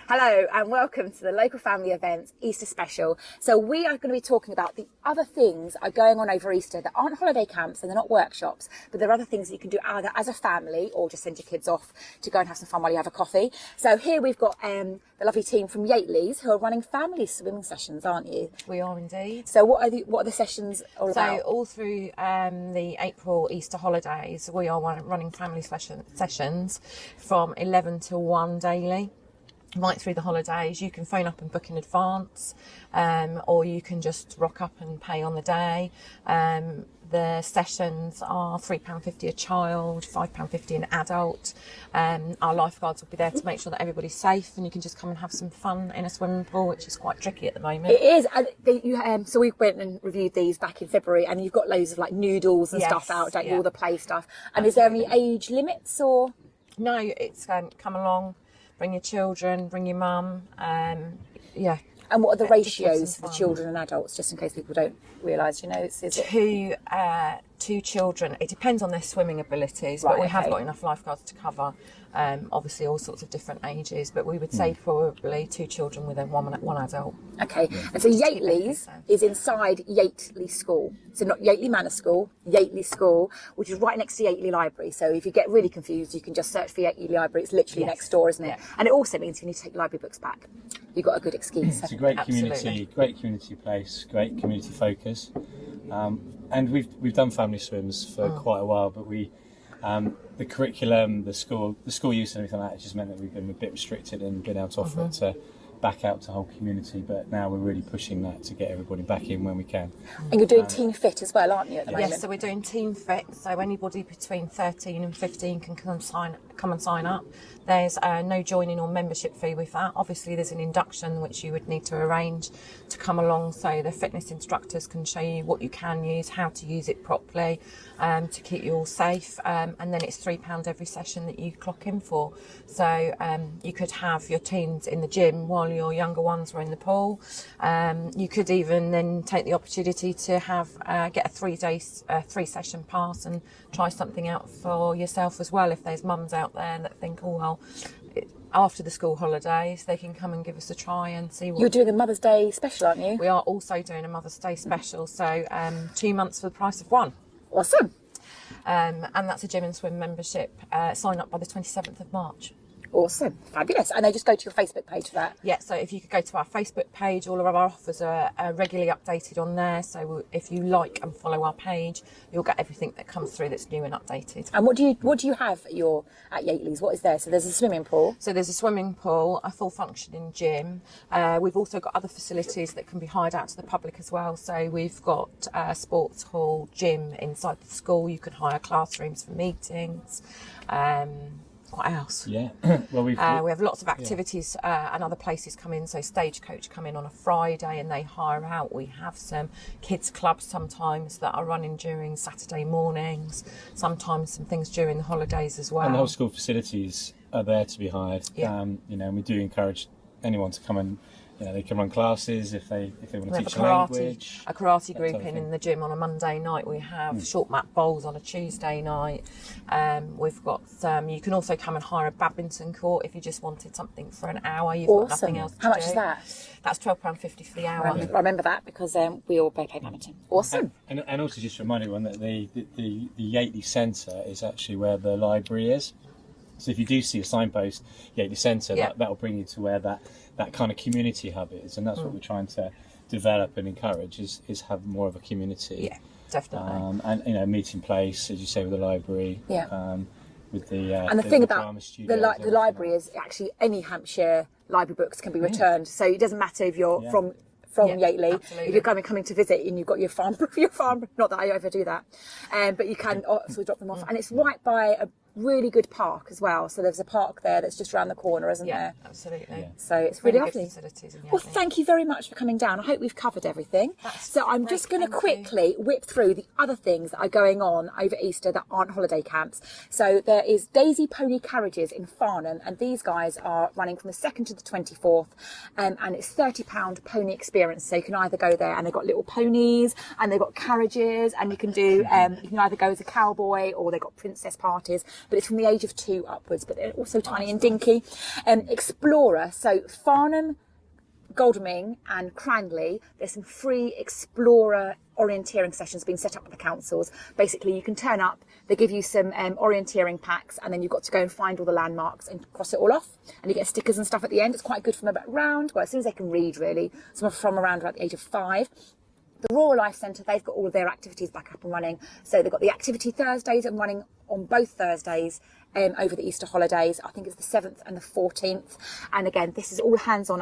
Hello and welcome to the Local Family Events Easter Special. So we are going to be talking about the other things that are going on over Easter that aren't holiday camps and they're not workshops, but there are other things that you can do either as a family or just send your kids off to go and have some fun while you have a coffee. So here we've got the lovely team from Yateley's who are running family swimming sessions, aren't you? We are indeed. So what are the sessions all about? So all through the April Easter holidays, we are running family sessions from 11 till 1 daily. Right through the holidays. You can phone up and book in advance, or you can just rock up and pay on the day. The sessions are £3.50 a child, £5.50 an adult. Our lifeguards will be there to make sure that everybody's safe, and you can just come and have some fun in a swimming pool, which is quite tricky at the moment. It is. So we went and reviewed these back in February, and you've got loads of like noodles and stuff out, don't you? All the play stuff. And Absolutely. Is there any age limits or? No, it's come along. Bring your children, bring your mum, yeah. And what are the ratios for the children and adults, just in case people don't realise, Two children, it depends on their swimming abilities, Right, but we have okay. got enough lifeguards to cover, obviously all sorts of different ages, but we would say probably 2 children with one adult. Okay, and so Yateley's is inside Yateley School. So not Yateley Manor School, Yateley School, which is right next to Yateley Library. So if you get really confused, you can just search for Yateley Library. It's literally next door, isn't it? Yeah. And it also means if you need to take library books back, you've got a good excuse. It's a great Absolutely. community place, great community focus. And we've done family swims for quite a while, but the curriculum, the school use and everything like that, it just meant that we've been a bit restricted and been able to offer it to back out to the whole community. But now we're really pushing that to get everybody back in when we can. And you're doing Teen Fit as well, aren't you, at the moment? Yes, so we're doing Team Fit, so anybody between 13 and 15 can come and sign up. There's no joining or membership fee with that. Obviously there's an induction which you would need to arrange to come along, so the fitness instructors can show you what you can use, how to use it properly, to keep you all safe, and then it's £3 every session that you clock in for. So you could have your teens in the gym while your younger ones were in the pool. You could even then take the opportunity to have get a 3-session pass and try something out for yourself as well. If there's mums out there that think, oh well, after the school holidays they can come and give us a try and see what. You're doing a Mother's Day special, aren't you? We are also doing a Mother's Day special, so 2 months for the price of one. Awesome. And that's a gym and swim membership. Sign up by the 27th of March. Awesome. Fabulous. And they just go to your Facebook page for that. Yeah, so if you could go to our Facebook page, all of our offers are regularly updated on there. So if you like and follow our page, you'll get everything that comes through that's new and updated. And what do you have at Yateley's? What is there? So there's a swimming pool. So there's a swimming pool, a full functioning gym. We've also got other facilities that can be hired out to the public as well. So we've got a sports hall, gym inside the school. You can hire classrooms for meetings. What else? Yeah, well we have lots of activities and other places come in. So Stagecoach come in on a Friday and they hire out. We have some kids clubs sometimes that are running during Saturday mornings, sometimes some things during the holidays as well. and the whole school facilities are there to be hired. Yeah. And we do encourage anyone to come and they can run classes if they want We to have teach a language. karate that group type of in thing. the gym on a Monday night. We have short mat bowls on a Tuesday night. We've got you can also come and hire a badminton court if you just wanted something for an hour. You've got nothing else to How much do. is that? That's £12.50 for the hour. I remember that because we all play badminton. Awesome. And also just to remind everyone that the Yateley Centre is actually where the library is. So if you do see a signpost, Yateley Centre, that'll bring you to where that kind of community hub is, and that's what we're trying to develop and encourage is have more of a community. Yeah, definitely. And meeting place, as you say, with the library. Yeah. With the And the thing about drama the studios, library is actually any Hampshire library books can be returned. So it doesn't matter if you're from Yateley. Absolutely. If you're coming to visit and you've got your farm, not that I ever do that, but you can also drop them off. And it's right by a really good park as well. So there's a park there that's just around the corner, isn't there? Absolutely. Yeah. So it's really Good lovely. facilities in Well, Yateley. thank you very much for coming down. I hope we've covered everything. So I'm great, just going to thank you. quickly whip through the other things that are going on over Easter that aren't holiday camps. So there is Daisy Pony Carriages in Farnham, and these guys are running from the 2nd to the 24th, and it's £30 pony experience. So you can either go there and they've got little ponies and they've got carriages, and you can do you can either go as a cowboy or they've got princess parties. but it's from the age of 2 upwards, but they're also tiny and dinky. Explorer, so Farnham, Godalming and Cranley, there's some free explorer orienteering sessions being set up by the councils. Basically, you can turn up, they give you some orienteering packs, and then you've got to go and find all the landmarks and cross it all off, and you get stickers and stuff at the end. It's quite good from about around, well, as soon as they can read, really, some from around about the age of 5. The Rural Life Centre, they've got all of their activities back up and running. So they've got the Activity Thursdays and running on both Thursdays over the Easter holidays. I think it's the 7th and the 14th. And again, this is all hands-on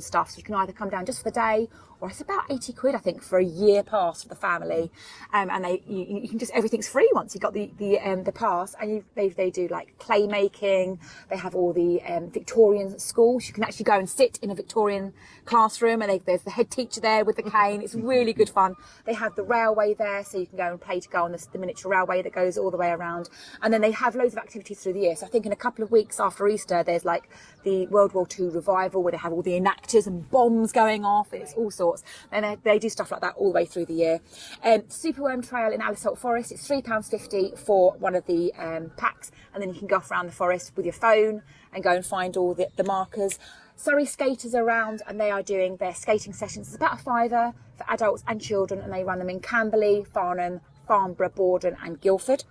stuff. So you can either come down just for the day, or it's about 80 quid, I think, for a year pass for the family. And you can just, everything's free once you've got the pass. And they do like clay making. They have all the Victorian schools. You can actually go and sit in a Victorian classroom, and there's the head teacher there with the cane. It's really good fun. They have the railway there, so you can go and pay to go on the miniature railway that goes all the way around. And then they have loads of activities through the year. So I think in a couple of weeks after Easter, there's like the World War II revival, where they have all the enactors and bombs going off. It's all sorts. And they do stuff like that all the way through the year. Superworm Trail in Alisal Forest, it's £3.50 for one of the packs, and then you can go off around the forest with your phone and go and find all the markers. Surrey skaters are around, and they are doing their skating sessions. It's about a £5 for adults and children, and they run them in Camberley, Farnham, Farnborough, Borden and Guildford.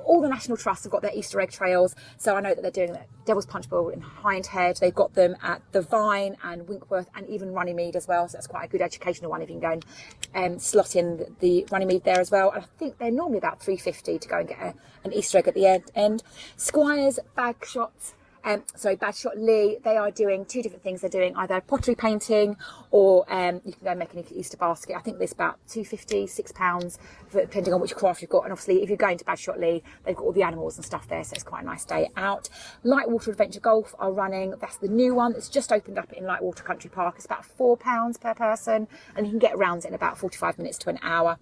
All the national trusts have got their Easter egg trails, so I know that they're doing the Devil's Punch Bowl in Hindhead. They've got them at the Vine and Winkworth and even Runnymede as well, so that's quite a good educational one if you can go and slot in the Runnymede there as well. And I think they're normally about £3.50 to go and get an Easter egg at the end. Squires, Badshot Lee, they are doing 2 different things. They're doing either pottery painting, or you can go and make an Easter basket. I think there's about £2.50, £6, depending on which craft you've got. And obviously, if you're going to Badshot Lee, they've got all the animals and stuff there, so it's quite a nice day out. Lightwater Adventure Golf are running. That's the new one that's just opened up in Lightwater Country Park. It's about £4 per person, and you can get around it in about 45 minutes to an hour.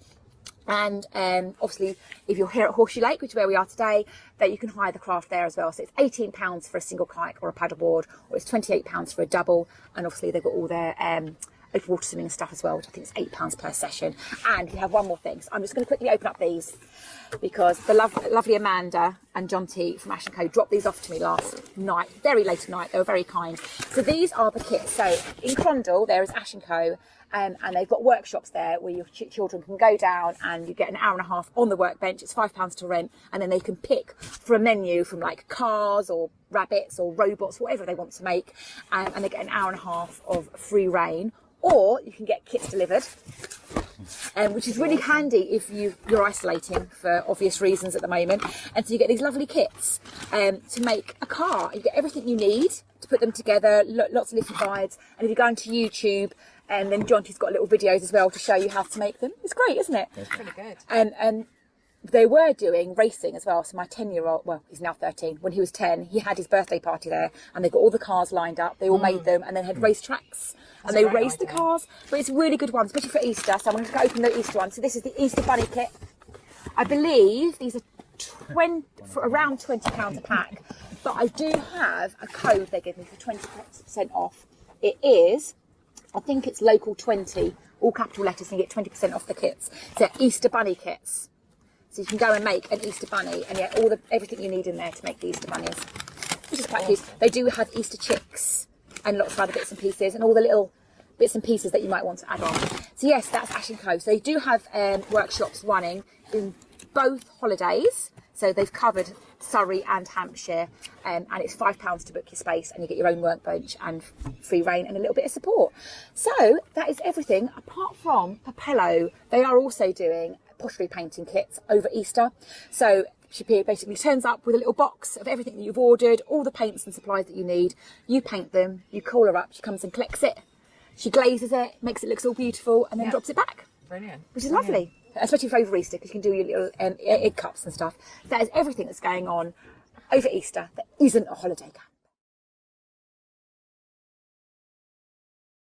And obviously, if you're here at Horseshoe Lake, which is where we are today, that you can hire the craft there as well. So it's £18 for a single kayak or a paddleboard, or it's £28 for a double. And obviously, they've got all their open water swimming and stuff as well, which I think is £8 per session. And you have one more thing. So I'm just going to quickly open up these, because the lovely Amanda and John T from Ash & Co dropped these off to me last night, very late at night. They were very kind. So these are the kits. So in Crondall, there is Ash & Co. And they've got workshops there where your children can go down, and you get an hour and a half on the workbench. It's £5 to rent, and then they can pick for a menu from like cars or rabbits or robots, whatever they want to make, and they get an hour and a half of free reign. Or you can get kits delivered, which is really handy if you're isolating for obvious reasons at the moment. And so you get these lovely kits to make a car. You get everything you need to put them together, lots of little guides. And if you go onto YouTube, and then Jonty's got little videos as well to show you how to make them. It's great, isn't it? It's pretty good. And they were doing racing as well. So my 10-year-old, well, he's now 13. When he was 10, he had his birthday party there, and they got all the cars lined up. They all made them, and then had race tracks. And they raced the cars. But it's a really good one, especially for Easter. So I'm going to go open the Easter one. So this is the Easter Bunny kit. I believe these are for around £20 a pack. But I do have a code they give me for 20% off. It is, I think it's local 20, all capital letters, and you get 20% off the kits. So Easter Bunny kits. So you can go and make an Easter bunny, and get everything you need in there to make the Easter bunnies, which is quite cute. They do have Easter chicks and lots of other bits and pieces, and all the little bits and pieces that you might want to add on. So yes, that's Ash & Co. So they do have workshops running in both holidays. So they've covered Surrey and Hampshire, and it's £5 to book your space, and you get your own workbench and free reign and a little bit of support. So that is everything, apart from Popello. They are also doing pottery painting kits over Easter. So she basically turns up with a little box of everything that you've ordered, all the paints and supplies that you need. You paint them, you call her up, she comes and collects it, she glazes it, makes it look all beautiful, and then drops it back. Brilliant. Which is lovely, especially for over Easter, because you can do your little egg cups and stuff. That is everything that's going on over Easter that isn't a holiday camp.